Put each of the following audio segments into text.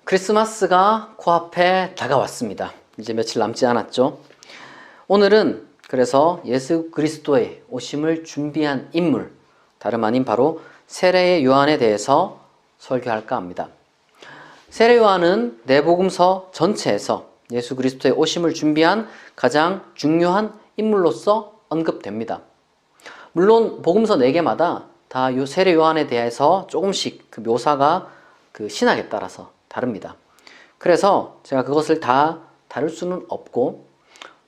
크리스마스가 코앞에 다가왔습니다. 이제 며칠 남지 않았죠. 오늘은 그래서 예수 그리스도의 오심을 준비한 인물, 다름 아닌 바로 세례의 요한에 대해서 설교할까 합니다. 세례 요한은 내복음서 전체에서 예수 그리스도의 오심을 준비한 가장 중요한 인물로서 언급됩니다. 물론 복음서 4개마다 다 요 세례 요한에 대해서 조금씩 그 묘사가 그 신학에 따라서 다릅니다. 그래서 제가 그것을 다 다룰 수는 없고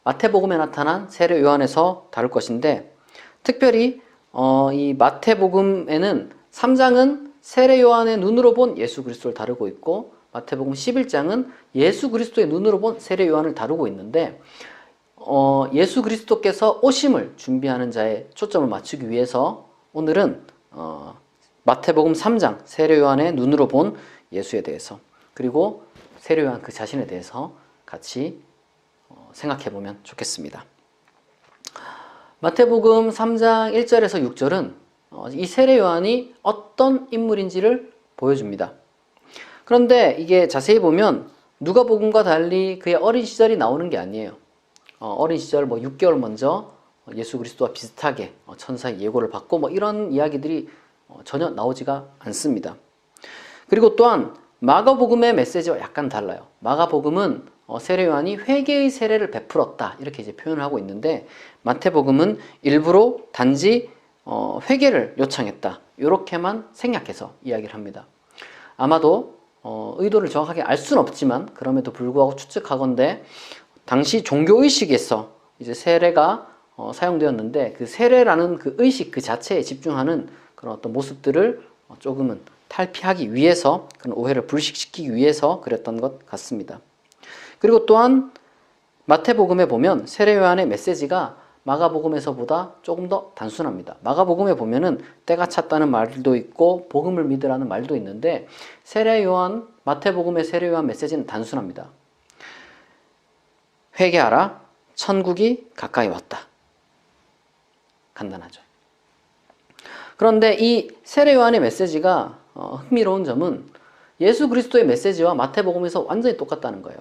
마태복음에 나타난 세례 요한에서 다룰 것인데, 특별히 이 마태복음에는 3장은 세례 요한의 눈으로 본 예수 그리스도를 다루고 있고, 마태복음 11장은 예수 그리스도의 눈으로 본 세례 요한을 다루고 있는데, 예수 그리스도께서 오심을 준비하는 자에 초점을 맞추기 위해서 오늘은 마태복음 3장 세례 요한의 눈으로 본 예수에 대해서, 그리고 세례 요한 그 자신에 대해서 같이 생각해 보면 좋겠습니다. 마태복음 3장 1절에서 6절은 이 세례 요한이 어떤 인물인지를 보여줍니다. 그런데 이게 자세히 보면 누가복음과 달리 그의 어린 시절이 나오는 게 아니에요. 어린 시절 6개월 먼저 예수 그리스도와 비슷하게 천사의 예고를 받고 이런 이야기들이 전혀 나오지가 않습니다. 그리고 또한 마가복음의 메시지와 약간 달라요. 마가복음은 세례 요한이 회개의 세례를 베풀었다 이렇게 이제 표현을 하고 있는데, 마태복음은 일부러 단지 회개를 요청했다 이렇게만 생략해서 이야기를 합니다. 아마도 의도를 정확하게 알 수는 없지만 그럼에도 불구하고 추측하건대 당시 종교의식에서 이제 세례가 사용되었는데, 그 세례라는 그 의식 그 자체에 집중하는 그런 어떤 모습들을 조금은 탈피하기 위해서, 그런 오해를 불식시키기 위해서 그랬던 것 같습니다. 그리고 또한 마태복음에 보면 세례 요한의 메시지가 마가복음에서보다 조금 더 단순합니다. 마가복음에 보면은 때가 찼다는 말도 있고 복음을 믿으라는 말도 있는데, 마태복음의 세례 요한 메시지는 단순합니다. 회개하라, 천국이 가까이 왔다. 간단하죠. 그런데 이 세례 요한의 메시지가 흥미로운 점은 예수 그리스도의 메시지와 마태복음에서 완전히 똑같다는 거예요.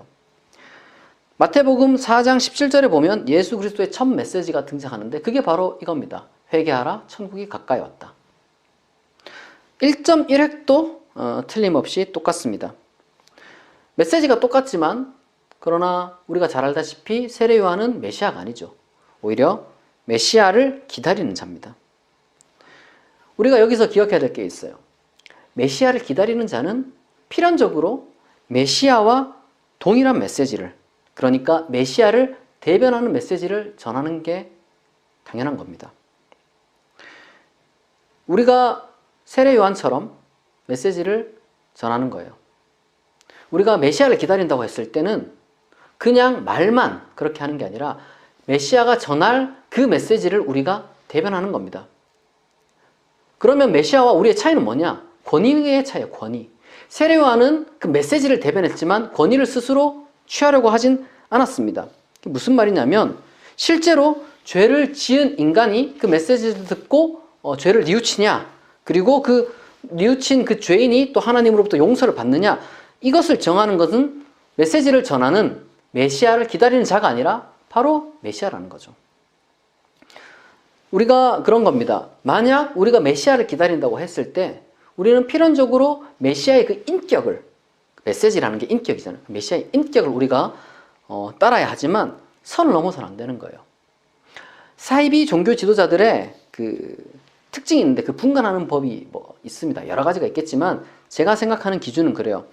마태복음 4장 17절에 보면 예수 그리스도의 첫 메시지가 등장하는데 그게 바로 이겁니다. 회개하라, 천국이 가까이 왔다. 1.1획도 틀림없이 똑같습니다. 메시지가 똑같지만, 그러나 우리가 잘 알다시피 세례 요한은 메시아가 아니죠. 오히려 메시아를 기다리는 자입니다. 우리가 여기서 기억해야 될 게 있어요. 메시아를 기다리는 자는 필연적으로 메시아와 동일한 메시지를, 그러니까 메시아를 대변하는 메시지를 전하는 게 당연한 겁니다. 우리가 세례 요한처럼 메시지를 전하는 거예요. 우리가 메시아를 기다린다고 했을 때는 그냥 말만 그렇게 하는 게 아니라 메시아가 전할 그 메시지를 우리가 대변하는 겁니다. 그러면 메시아와 우리의 차이는 뭐냐? 권위의 차이예요, 권위. 세례 요한은 그 메시지를 대변했지만 권위를 스스로 취하려고 하진 않았습니다. 무슨 말이냐면, 실제로 죄를 지은 인간이 그 메시지를 듣고 죄를 뉘우치냐, 그리고 그 뉘우친 그 죄인이 또 하나님으로부터 용서를 받느냐, 이것을 정하는 것은 메시지를 전하는 메시아를 기다리는 자가 아니라 바로 메시아라는 거죠. 우리가 그런 겁니다. 만약 우리가 메시아를 기다린다고 했을 때 우리는 필연적으로 메시아의 그 인격을, 메시지라는 게 인격이잖아요. 메시아의 인격을 우리가 따라야 하지만 선을 넘어서는 안 되는 거예요. 사이비 종교 지도자들의 그 특징이 있는데 그 분간하는 법이 있습니다. 여러 가지가 있겠지만 제가 생각하는 기준은 그래요.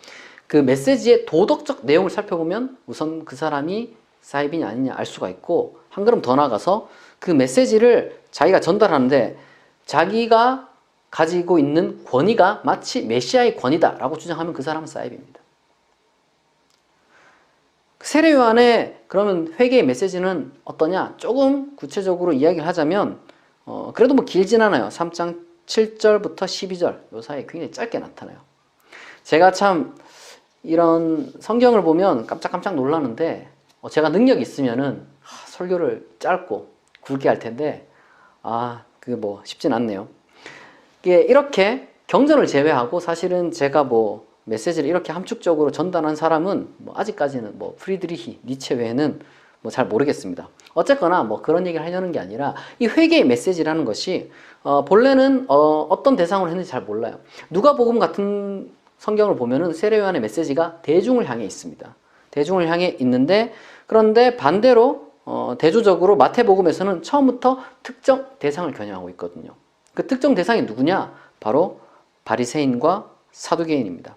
그 메시지의 도덕적 내용을 살펴보면 우선 그 사람이 사이비냐 아니냐 알 수가 있고, 한 걸음 더 나가서 그 메시지를 자기가 전달하는데 자기가 가지고 있는 권위가 마치 메시아의 권위다라고 주장하면 그 사람은 사이비입니다. 세례 요한의 그러면 회개의 메시지는 어떠냐? 조금 구체적으로 이야기를 하자면 그래도 길진 않아요. 3장 7절부터 12절 요 사이에 굉장히 짧게 나타나요. 제가 참 이런 성경을 보면 깜짝깜짝 놀라는데, 제가 능력이 있으면은 설교를 짧고 굵게 할 텐데 그게 쉽진 않네요. 이게 이렇게 경전을 제외하고 사실은 제가 메시지를 이렇게 함축적으로 전달한 사람은 뭐 아직까지는 뭐 프리드리히 니체 외에는 뭐 잘 모르겠습니다. 어쨌거나 뭐 그런 얘기를 하려는 게 아니라 이 회개의 메시지라는 것이 본래는 어떤 대상으로 했는지 잘 몰라요. 누가복음 같은 성경을 보면은 세례 요한의 메시지가 대중을 향해 있습니다. 대중을 향해 있는데, 그런데 반대로 대조적으로 마태복음에서는 처음부터 특정 대상을 겨냥하고 있거든요. 그 특정 대상이 누구냐? 바로 바리새인과 사두개인입니다.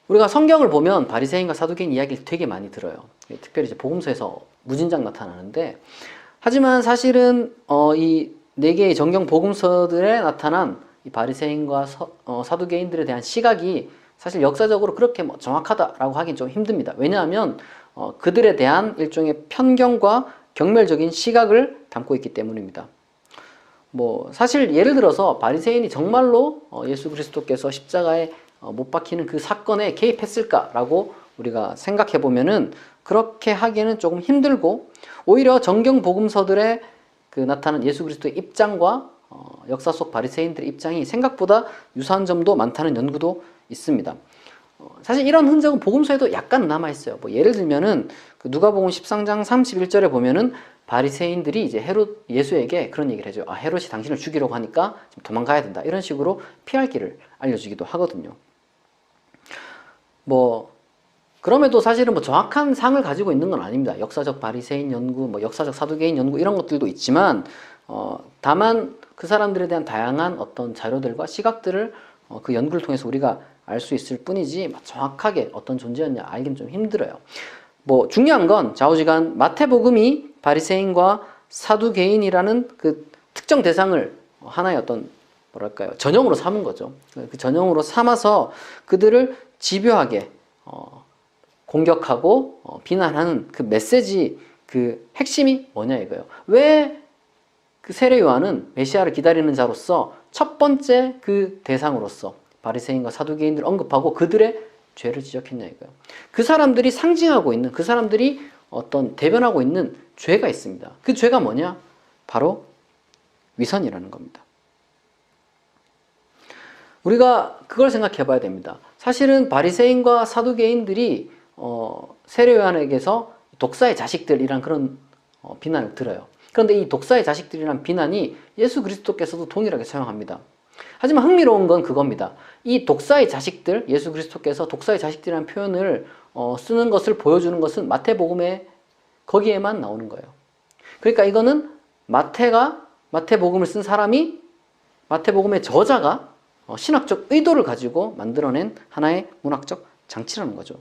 우리가 성경을 보면 바리새인과 사두개인 이야기를 되게 많이 들어요. 특별히 이제 복음서에서 무진장 나타나는데, 하지만 사실은 이 네 개의 정경 복음서들에 나타난 이 바리새인과 사두개인들에 대한 시각이 사실 역사적으로 그렇게 뭐 정확하다라고 하긴 좀 힘듭니다. 왜냐하면 그들에 대한 일종의 편견과 경멸적인 시각을 담고 있기 때문입니다. 뭐 사실 예를 들어서 바리새인이 정말로 예수 그리스도께서 십자가에 못 박히는 그 사건에 개입했을까라고 우리가 생각해 보면은 그렇게 하기에는 조금 힘들고, 오히려 정경 복음서들에 그 나타난 예수 그리스도의 입장과 역사 속 바리새인들의 입장이 생각보다 유사한 점도 많다는 연구도 있습니다. 사실 이런 흔적은 복음서에도 약간 남아 있어요. 뭐 예를 들면은 그 누가복음 13장 31절에 보면은 바리새인들이 이제 예수에게 그런 얘기를 해줘요. 헤롯이 당신을 죽이려고 하니까 좀 도망가야 된다. 이런 식으로 피할 길을 알려주기도 하거든요. 뭐 그럼에도 사실은 뭐 정확한 상을 가지고 있는 건 아닙니다. 역사적 바리새인 연구, 뭐 역사적 사두개인 연구 이런 것들도 있지만 다만 그 사람들에 대한 다양한 어떤 자료들과 시각들을 그 연구를 통해서 우리가 알 수 있을 뿐이지 정확하게 어떤 존재였냐 알기는 좀 힘들어요. 뭐 중요한 건 좌우지간 마태복음이 바리새인과 사두개인이라는 그 특정 대상을 하나의 어떤 뭐랄까요 전형으로 삼은 거죠. 그 전형으로 삼아서 그들을 집요하게 공격하고 비난하는 그 메시지, 그 핵심이 뭐냐 이거예요. 왜 그 세례 요한은 메시아를 기다리는 자로서 첫 번째 그 대상으로서 바리새인과 사두개인들을 언급하고 그들의 죄를 지적했냐 이거예요. 그 사람들이 상징하고 있는, 그 사람들이 어떤 대변하고 있는 죄가 있습니다. 그 죄가 뭐냐? 바로 위선이라는 겁니다. 우리가 그걸 생각해 봐야 됩니다. 사실은 바리새인과 사두개인들이 세례 요한에게서 독사의 자식들이란 그런 비난을 들어요. 그런데 이 독사의 자식들이란 비난이 예수 그리스도께서도 동일하게 사용합니다. 하지만 흥미로운 건 그겁니다. 이 독사의 자식들, 예수 그리스도께서 독사의 자식들이라는 표현을 쓰는 것을 보여주는 것은 마태복음에 거기에만 나오는 거예요. 그러니까 이거는 마태복음을 쓴 사람이, 마태복음의 저자가 신학적 의도를 가지고 만들어낸 하나의 문학적 장치라는 거죠.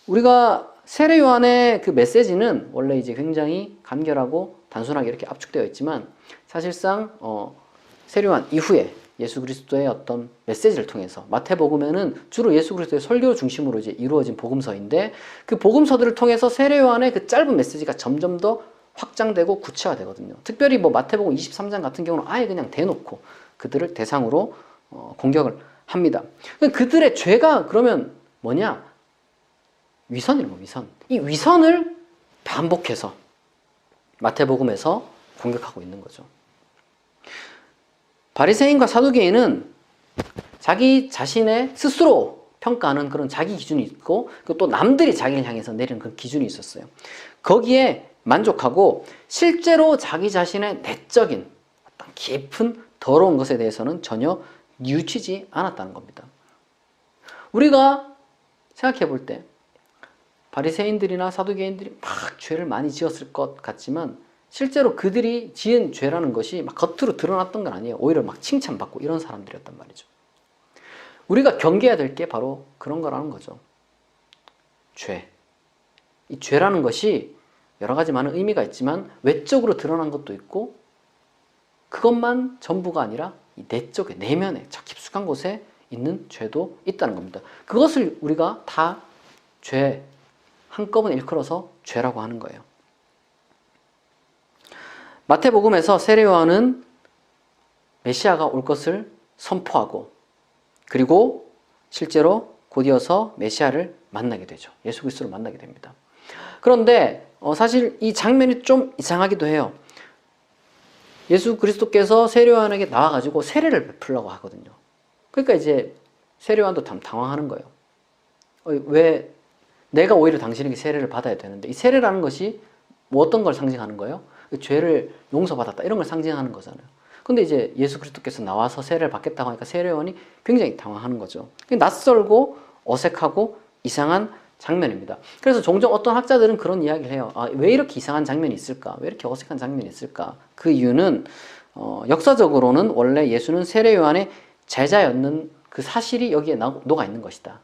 우리가 세례 요한의 그 메시지는 원래 이제 굉장히 간결하고 단순하게 이렇게 압축되어 있지만 사실상 세례 요한 이후에 예수 그리스도의 어떤 메시지를 통해서 마태복음에는 주로 예수 그리스도의 설교 중심으로 이제 이루어진 복음서인데, 그 복음서들을 통해서 세례 요한의 그 짧은 메시지가 점점 더 확장되고 구체화되거든요. 특별히 뭐 마태복음 23장 같은 경우는 아예 그냥 대놓고 그들을 대상으로 공격을 합니다. 그들의 죄가 그러면 뭐냐? 위선이라는 거, 위선. 이 위선을 반복해서 마태복음에서 공격하고 있는 거죠. 바리새인과 사두개인은 자기 자신의 스스로 평가하는 그런 자기 기준이 있고, 또 남들이 자기를 향해서 내리는 그런 기준이 있었어요. 거기에 만족하고 실제로 자기 자신의 내적인 어떤 깊은 더러운 것에 대해서는 전혀 뉘우치지 않았다는 겁니다. 우리가 생각해 볼 때 바리새인들이나 사두개인들이 막 죄를 많이 지었을 것 같지만 실제로 그들이 지은 죄라는 것이 막 겉으로 드러났던 건 아니에요. 오히려 막 칭찬받고 이런 사람들이었단 말이죠. 우리가 경계해야 될 게 바로 그런 거라는 거죠. 죄. 이 죄라는 것이 여러 가지 많은 의미가 있지만 외적으로 드러난 것도 있고, 그것만 전부가 아니라 이 내적에, 내면에, 저 깊숙한 곳에 있는 죄도 있다는 겁니다. 그것을 우리가 다 죄, 한꺼번에 일컬어서 죄라고 하는 거예요. 마태복음에서 세례 요한은 메시아가 올 것을 선포하고, 그리고 실제로 곧이어서 메시아를 만나게 되죠. 예수 그리스도를 만나게 됩니다. 그런데 사실 이 장면이 좀 이상하기도 해요. 예수 그리스도께서 세례 요한에게 나와가지고 세례를 베풀려고 하거든요. 그러니까 이제 세례요한도 참 당황하는 거예요. 왜 내가 오히려 당신에게 세례를 받아야 되는데, 이 세례라는 것이 뭐 어떤 걸 상징하는 거예요? 죄를 용서받았다 이런 걸 상징하는 거잖아요. 근데 이제 예수 그리스도께서 나와서 세례를 받겠다고 하니까 세례요한이 굉장히 당황하는 거죠. 낯설고 어색하고 이상한 장면입니다. 그래서 종종 어떤 학자들은 그런 이야기를 해요. 왜 이렇게 이상한 장면이 있을까? 왜 이렇게 어색한 장면이 있을까? 그 이유는 역사적으로는 원래 예수는 세례요한의 제자였는 그 사실이 여기에 녹아 있는 것이다.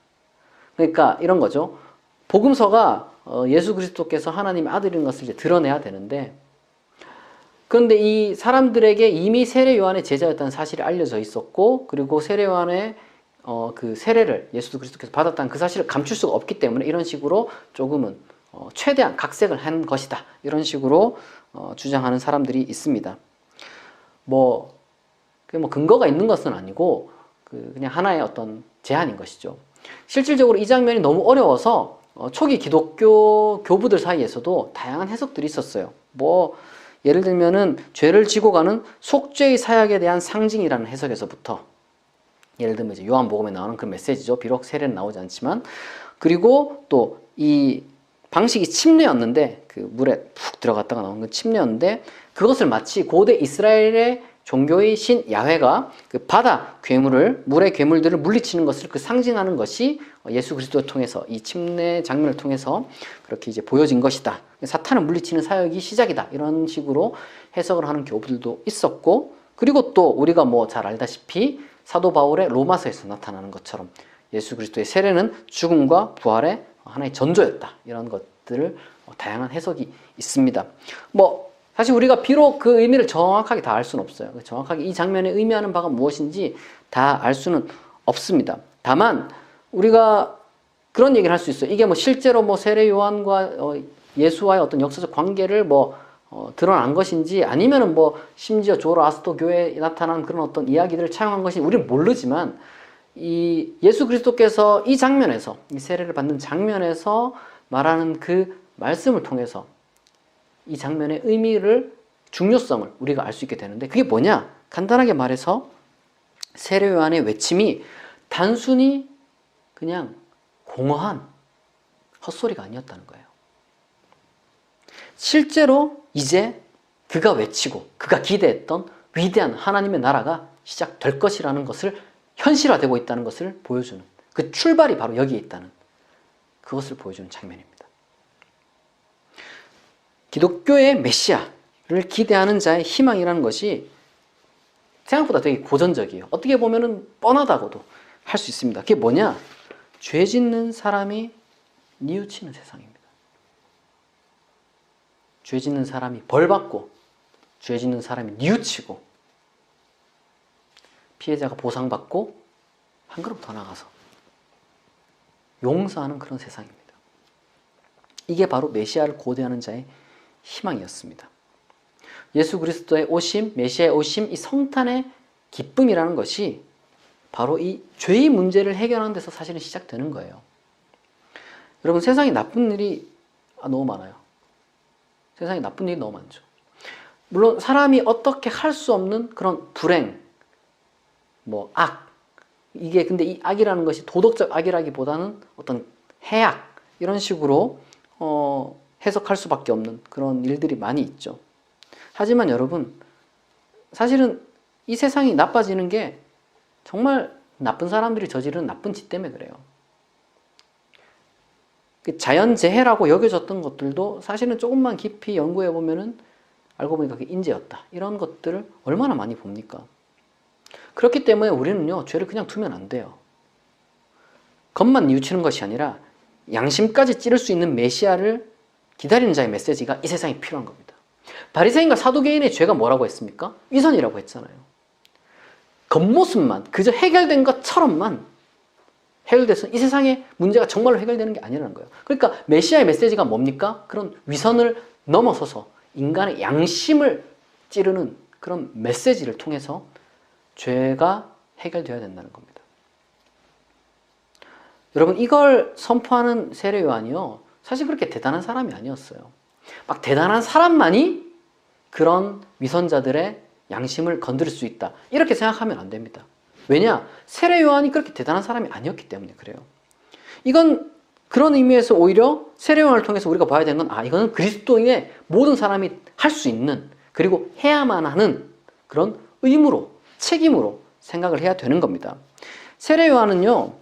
그러니까 이런 거죠. 복음서가 예수 그리스도께서 하나님의 아들인 것을 이제 드러내야 되는데, 그런데 이 사람들에게 이미 세례 요한의 제자였다는 사실이 알려져 있었고, 그리고 세례 요한의 그 세례를 예수 그리스도께서 받았다는 그 사실을 감출 수가 없기 때문에 이런 식으로 조금은 최대한 각색을 한 것이다, 이런 식으로 주장하는 사람들이 있습니다. 뭐 근거가 있는 것은 아니고 그냥 하나의 어떤 제안인 것이죠. 실질적으로 이 장면이 너무 어려워서 초기 기독교 교부들 사이에서도 다양한 해석들이 있었어요. 예를 들면은 죄를 지고 가는 속죄의 사역에 대한 상징이라는 해석에서부터, 예를 들면 이제 요한복음에 나오는 그런 메시지죠. 비록 세례는 나오지 않지만. 그리고 또 이 방식이 침례였는데, 그 물에 푹 들어갔다가 나오는 그 침례였는데, 그것을 마치 고대 이스라엘의 종교의 신 야훼가 그 바다 괴물을, 물의 괴물들을 물리치는 것을 상징하는 것이 예수 그리스도를 통해서, 이 침례 장면을 통해서 그렇게 이제 보여진 것이다. 사탄을 물리치는 사역이 시작이다, 이런 식으로 해석을 하는 교부들도 있었고, 그리고 또 우리가 잘 알다시피 사도 바울의 로마서에서 나타나는 것처럼 예수 그리스도의 세례는 죽음과 부활의 하나의 전조였다, 이런 것들을 다양한 해석이 있습니다. 사실 우리가 비록 그 의미를 정확하게 다 알 수는 없어요. 정확하게 이 장면에 의미하는 바가 무엇인지 다 알 수는 없습니다. 다만 우리가 그런 얘기를 할 수 있어요. 이게 실제로 세례 요한과 예수와의 어떤 역사적 관계를 드러난 것인지, 아니면은 심지어 조로아스터 교회에 나타난 그런 어떤 이야기들을 차용한 것인지 우리는 모르지만, 이 예수 그리스도께서 이 장면에서, 이 세례를 받는 장면에서 말하는 그 말씀을 통해서 이 장면의 의미를, 중요성을 우리가 알 수 있게 되는데, 그게 뭐냐? 간단하게 말해서 세례 요한의 외침이 단순히 그냥 공허한 헛소리가 아니었다는 거예요. 실제로 이제 그가 외치고 그가 기대했던 위대한 하나님의 나라가 시작될 것이라는 것을, 현실화되고 있다는 것을 보여주는, 그 출발이 바로 여기에 있다는, 그것을 보여주는 장면입니다. 기독교의 메시아를 기대하는 자의 희망이라는 것이 생각보다 되게 고전적이에요. 어떻게 보면은 뻔하다고도 할 수 있습니다. 그게 뭐냐? 죄 짓는 사람이 뉘우치는 세상입니다. 죄 짓는 사람이 벌받고, 죄 짓는 사람이 뉘우치고, 피해자가 보상받고, 한 걸음 더 나가서 용서하는 그런 세상입니다. 이게 바로 메시아를 고대하는 자의 희망이었습니다. 예수 그리스도의 오심, 메시아의 오심, 이 성탄의 기쁨이라는 것이 바로 이 죄의 문제를 해결하는 데서 사실은 시작되는 거예요. 여러분, 세상에 나쁜 일이 너무 많아요. 세상에 나쁜 일이 너무 많죠. 물론 사람이 어떻게 할 수 없는 그런 불행, 악, 이게 근데 이 악이라는 것이 도덕적 악이라기보다는 어떤 해악, 이런 식으로 해석할 수밖에 없는 그런 일들이 많이 있죠. 하지만 여러분, 사실은 이 세상이 나빠지는 게 정말 나쁜 사람들이 저지르는 나쁜 짓 때문에 그래요. 자연재해라고 여겨졌던 것들도 사실은 조금만 깊이 연구해 보면은 알고 보니까 그게 인재였다, 이런 것들을 얼마나 많이 봅니까? 그렇기 때문에 우리는요, 죄를 그냥 두면 안 돼요. 겉만 뉘우치는 것이 아니라 양심까지 찌를 수 있는 메시아를 기다리는 자의 메시지가 이 세상에 필요한 겁니다. 바리새인과 사두개인의 죄가 뭐라고 했습니까? 위선이라고 했잖아요. 겉모습만, 그저 해결된 것처럼만 해결돼서 이 세상의 문제가 정말로 해결되는 게 아니라는 거예요. 그러니까 메시아의 메시지가 뭡니까? 그런 위선을 넘어서서 인간의 양심을 찌르는 그런 메시지를 통해서 죄가 해결되어야 된다는 겁니다. 여러분, 이걸 선포하는 세례 요한이요, 사실 그렇게 대단한 사람이 아니었어요. 막 대단한 사람만이 그런 위선자들의 양심을 건드릴 수 있다, 이렇게 생각하면 안 됩니다. 왜냐? 세례 요한이 그렇게 대단한 사람이 아니었기 때문에 그래요. 이건 그런 의미에서 오히려 세례 요한을 통해서 우리가 봐야 되는 건 이거는 그리스도인의 모든 사람이 할 수 있는, 그리고 해야만 하는 그런 의무로, 책임으로 생각을 해야 되는 겁니다. 세례 요한은요,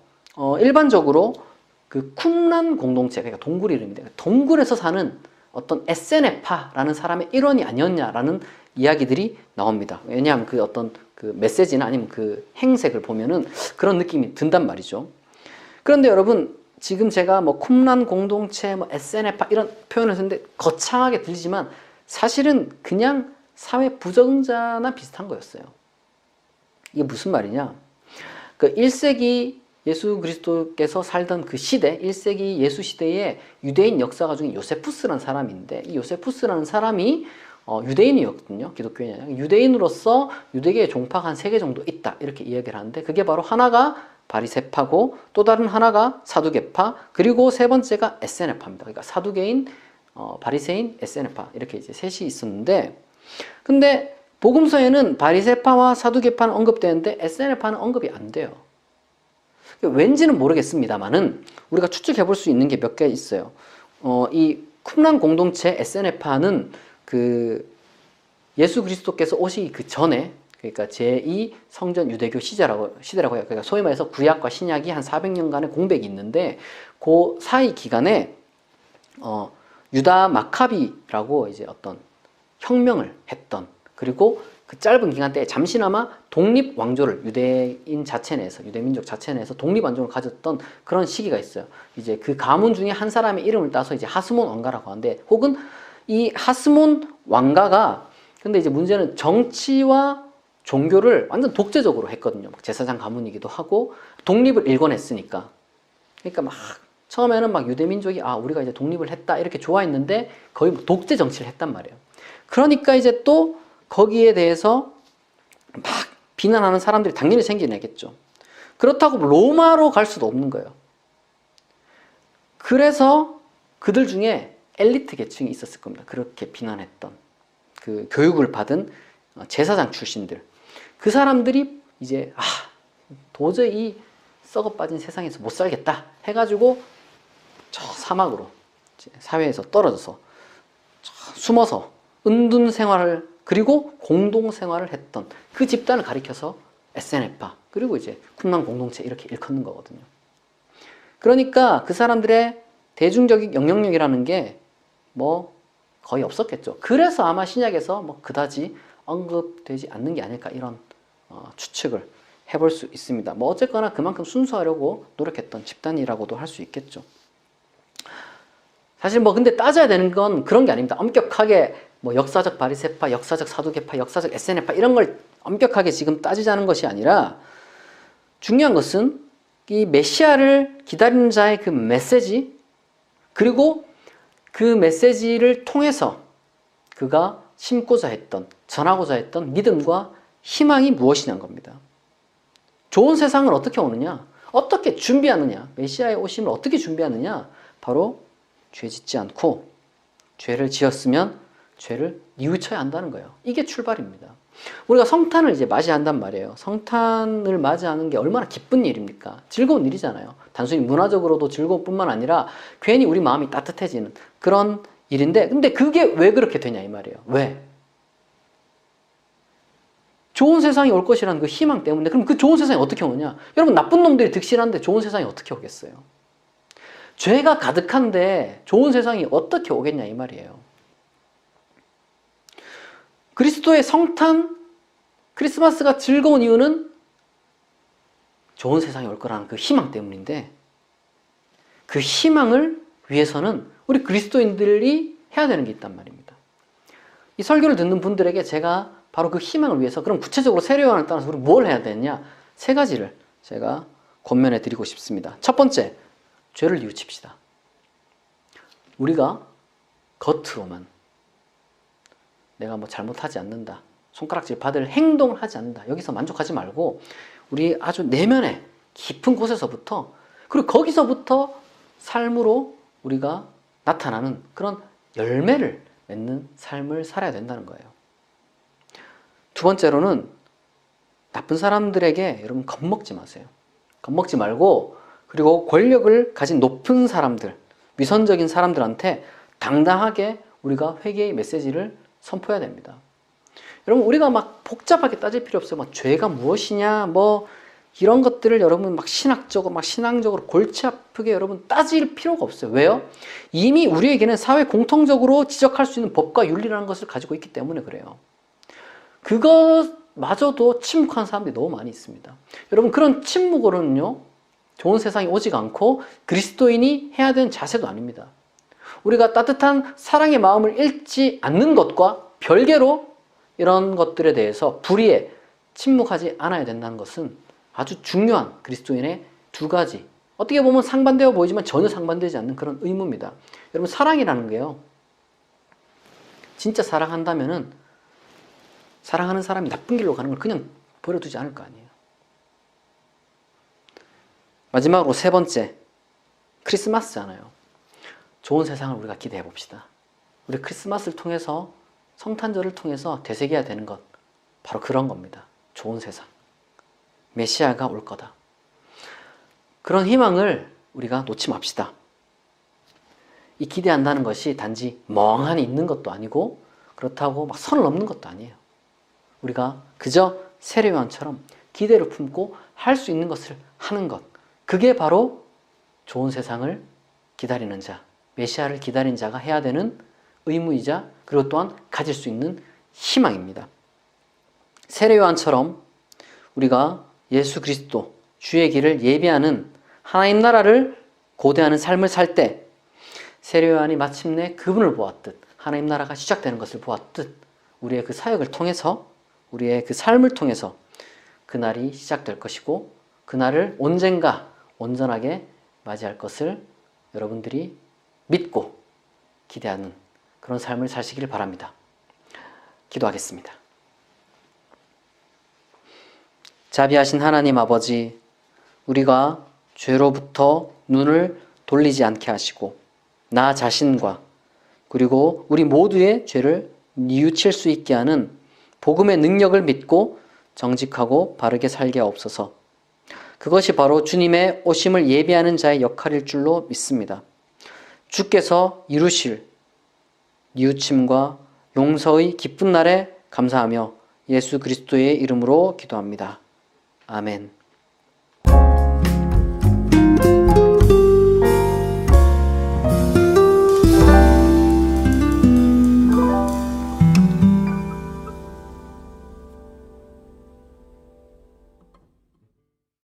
일반적으로 그 쿰란 공동체, 그러니까 동굴 이름인데, 동굴에서 사는 어떤 에세네파라는 사람의 일원이 아니었냐라는 이야기들이 나옵니다. 왜냐하면 그 어떤 그 메시지나 아니면 그 행색을 보면은 그런 느낌이 든단 말이죠. 그런데 여러분, 지금 제가 뭐 쿰란 공동체, 뭐 에세네파 이런 표현을 쓰는데 거창하게 들리지만 사실은 그냥 사회 부적응자나 비슷한 거였어요. 이게 무슨 말이냐? 그 1세기 예수 그리스도께서 살던 그 시대, 1세기 예수 시대에 유대인 역사가 중에 요세푸스라는 사람인데, 이 요세푸스라는 사람이 유대인이었거든요. 기독교인이 아니라. 유대인으로서 유대계에 종파가 한 3개 정도 있다. 이렇게 이야기를 하는데, 그게 바로 하나가 바리새파고, 또 다른 하나가 사두개파, 그리고 세 번째가 에세네파입니다. 그러니까 사두개인, 바리새인, 에세네파 이렇게 이제 셋이 있었는데, 근데 복음서에는 바리새파와 사두개파는 언급되는데 에세네파는 언급이 안 돼요. 왠지는 모르겠습니다만은 우리가 추측해 볼 수 있는 게 몇 개 있어요. 이 쿰란 공동체 에세네파는 그 예수 그리스도께서 오시기 그 전에, 그러니까 제2 성전 유대교 시대라고 해요. 그러니까 소위 말해서 구약과 신약이 한 400년간의 공백이 있는데, 그 사이 기간에 유다 마카비라고 이제 어떤 혁명을 했던, 그리고 그 짧은 기간 때에 잠시나마 독립 왕조를 유대인 자체 내에서, 유대민족 자체 내에서 독립 왕조를 가졌던 그런 시기가 있어요. 이제 그 가문 중에 한 사람의 이름을 따서 이제 하스몬 왕가라고 하는데, 혹은 이 하스몬 왕가가, 근데 이제 문제는 정치와 종교를 완전 독재적으로 했거든요. 제사장 가문이기도 하고 독립을 일궈냈으니까. 그러니까 막 처음에는 막 유대민족이 우리가 이제 독립을 했다 이렇게 좋아했는데 거의 독재 정치를 했단 말이에요. 그러니까 이제 또 거기에 대해서 막 비난하는 사람들이 당연히 생겨나겠죠. 그렇다고 로마로 갈 수도 없는 거예요. 그래서 그들 중에 엘리트 계층이 있었을 겁니다. 그렇게 비난했던, 그 교육을 받은 제사장 출신들. 그 사람들이 이제 도저히 이 썩어 빠진 세상에서 못 살겠다 해가지고 저 사막으로 사회에서 떨어져서 숨어서 은둔 생활을, 그리고 공동 생활을 했던 그 집단을 가리켜서 에세네파, 그리고 이제 쿰란 공동체 이렇게 일컫는 거거든요. 그러니까 그 사람들의 대중적인 영향력이라는 게 뭐 거의 없었겠죠. 그래서 아마 신약에서 뭐 그다지 언급되지 않는 게 아닐까, 이런 추측을 해볼 수 있습니다. 뭐 어쨌거나 그만큼 순수하려고 노력했던 집단이라고도 할 수 있겠죠. 사실 뭐 근데 따져야 되는 건 그런 게 아닙니다. 엄격하게 뭐 역사적 바리새파, 역사적 사두개파, 역사적 에세네파 이런 걸 엄격하게 지금 따지자는 것이 아니라, 중요한 것은 이 메시아를 기다리는 자의 그 메시지, 그리고 그 메시지를 통해서 그가 심고자 했던, 전하고자 했던 믿음과 희망이 무엇이냐는 겁니다. 좋은 세상은 어떻게 오느냐? 어떻게 준비하느냐? 메시아의 오심을 어떻게 준비하느냐? 바로 죄 짓지 않고, 죄를 지었으면 죄를 뉘우쳐야 한다는 거예요. 이게 출발입니다. 우리가 성탄을 이제 맞이한단 말이에요. 성탄을 맞이하는 게 얼마나 기쁜 일입니까? 즐거운 일이잖아요. 단순히 문화적으로도 즐거울 뿐만 아니라 괜히 우리 마음이 따뜻해지는 그런 일인데, 근데 그게 왜 그렇게 되냐 이 말이에요. 왜? 좋은 세상이 올 것이라는 그 희망 때문에. 그럼 그 좋은 세상이 어떻게 오느냐? 여러분, 나쁜 놈들이 득실한데 좋은 세상이 어떻게 오겠어요? 죄가 가득한데 좋은 세상이 어떻게 오겠냐 이 말이에요. 그리스도의 성탄, 크리스마스가 즐거운 이유는 좋은 세상이 올 거라는 그 희망 때문인데, 그 희망을 위해서는 우리 그리스도인들이 해야 되는 게 있단 말입니다. 이 설교를 듣는 분들에게 제가 바로 그 희망을 위해서, 그럼 구체적으로 세례 요한을 따라서 우리 뭘 해야 되느냐? 3가지를 제가 권면해 드리고 싶습니다. 첫 번째, 죄를 뉘우칩시다. 우리가 겉으로만 내가 뭐 잘못하지 않는다, 손가락질 받을 행동을 하지 않는다, 여기서 만족하지 말고 우리 아주 내면의 깊은 곳에서부터, 그리고 거기서부터 삶으로 우리가 나타나는 그런 열매를 맺는 삶을 살아야 된다는 거예요. 두 번째로는 나쁜 사람들에게 여러분 겁먹지 마세요. 겁먹지 말고, 그리고 권력을 가진 높은 사람들, 위선적인 사람들한테 당당하게 우리가 회개의 메시지를 선포해야 됩니다. 여러분, 우리가 막 복잡하게 따질 필요 없어요. 막 죄가 무엇이냐, 뭐 이런 것들을 여러분 막 신학적으로, 막 신앙적으로 골치 아프게 여러분 따질 필요가 없어요. 왜요? 이미 우리에게는 사회 공통적으로 지적할 수 있는 법과 윤리라는 것을 가지고 있기 때문에 그래요. 그것마저도 침묵하는 사람들이 너무 많이 있습니다. 여러분, 그런 침묵으로는요, 좋은 세상이 오지가 않고 그리스도인이 해야 되는 자세도 아닙니다. 우리가 따뜻한 사랑의 마음을 잃지 않는 것과 별개로 이런 것들에 대해서 불의에 침묵하지 않아야 된다는 것은 아주 중요한 그리스도인의 두 가지, 어떻게 보면 상반되어 보이지만 전혀 상반되지 않는 그런 의무입니다. 여러분, 사랑이라는 게요, 진짜 사랑한다면은 사랑하는 사람이 나쁜 길로 가는 걸 그냥 버려두지 않을 거 아니에요. 마지막으로 세 번째, 크리스마스잖아요. 좋은 세상을 우리가 기대해 봅시다. 우리 크리스마스를 통해서, 성탄절을 통해서 되새겨야 되는 것, 바로 그런 겁니다. 좋은 세상. 메시아가 올 거다. 그런 희망을 우리가 놓지 맙시다. 이 기대한다는 것이 단지 멍하니 있는 것도 아니고, 그렇다고 막 선을 넘는 것도 아니에요. 우리가 그저 세례요한처럼 기대를 품고 할 수 있는 것을 하는 것, 그게 바로 좋은 세상을 기다리는 자, 메시아를 기다린 자가 해야 되는 의무이자, 그리고 또한 가질 수 있는 희망입니다. 세례요한처럼 우리가 예수 그리스도 주의 길을 예비하는 하나님 나라를 고대하는 삶을 살 때, 세례요한이 마침내 그분을 보았듯, 하나님 나라가 시작되는 것을 보았듯, 우리의 그 사역을 통해서, 우리의 그 삶을 통해서 그날이 시작될 것이고, 그날을 언젠가 온전하게 맞이할 것을 여러분들이 믿고 기대하는 그런 삶을 사시길 바랍니다. 기도하겠습니다. 자비하신 하나님 아버지, 우리가 죄로부터 눈을 돌리지 않게 하시고, 나 자신과 그리고 우리 모두의 죄를 뉘우칠 수 있게 하는 복음의 능력을 믿고 정직하고 바르게 살게 하옵소서. 그것이 바로 주님의 오심을 예비하는 자의 역할일 줄로 믿습니다. 주께서 이루실 뉘우침과 용서의 기쁜 날에 감사하며 예수 그리스도의 이름으로 기도합니다. 아멘.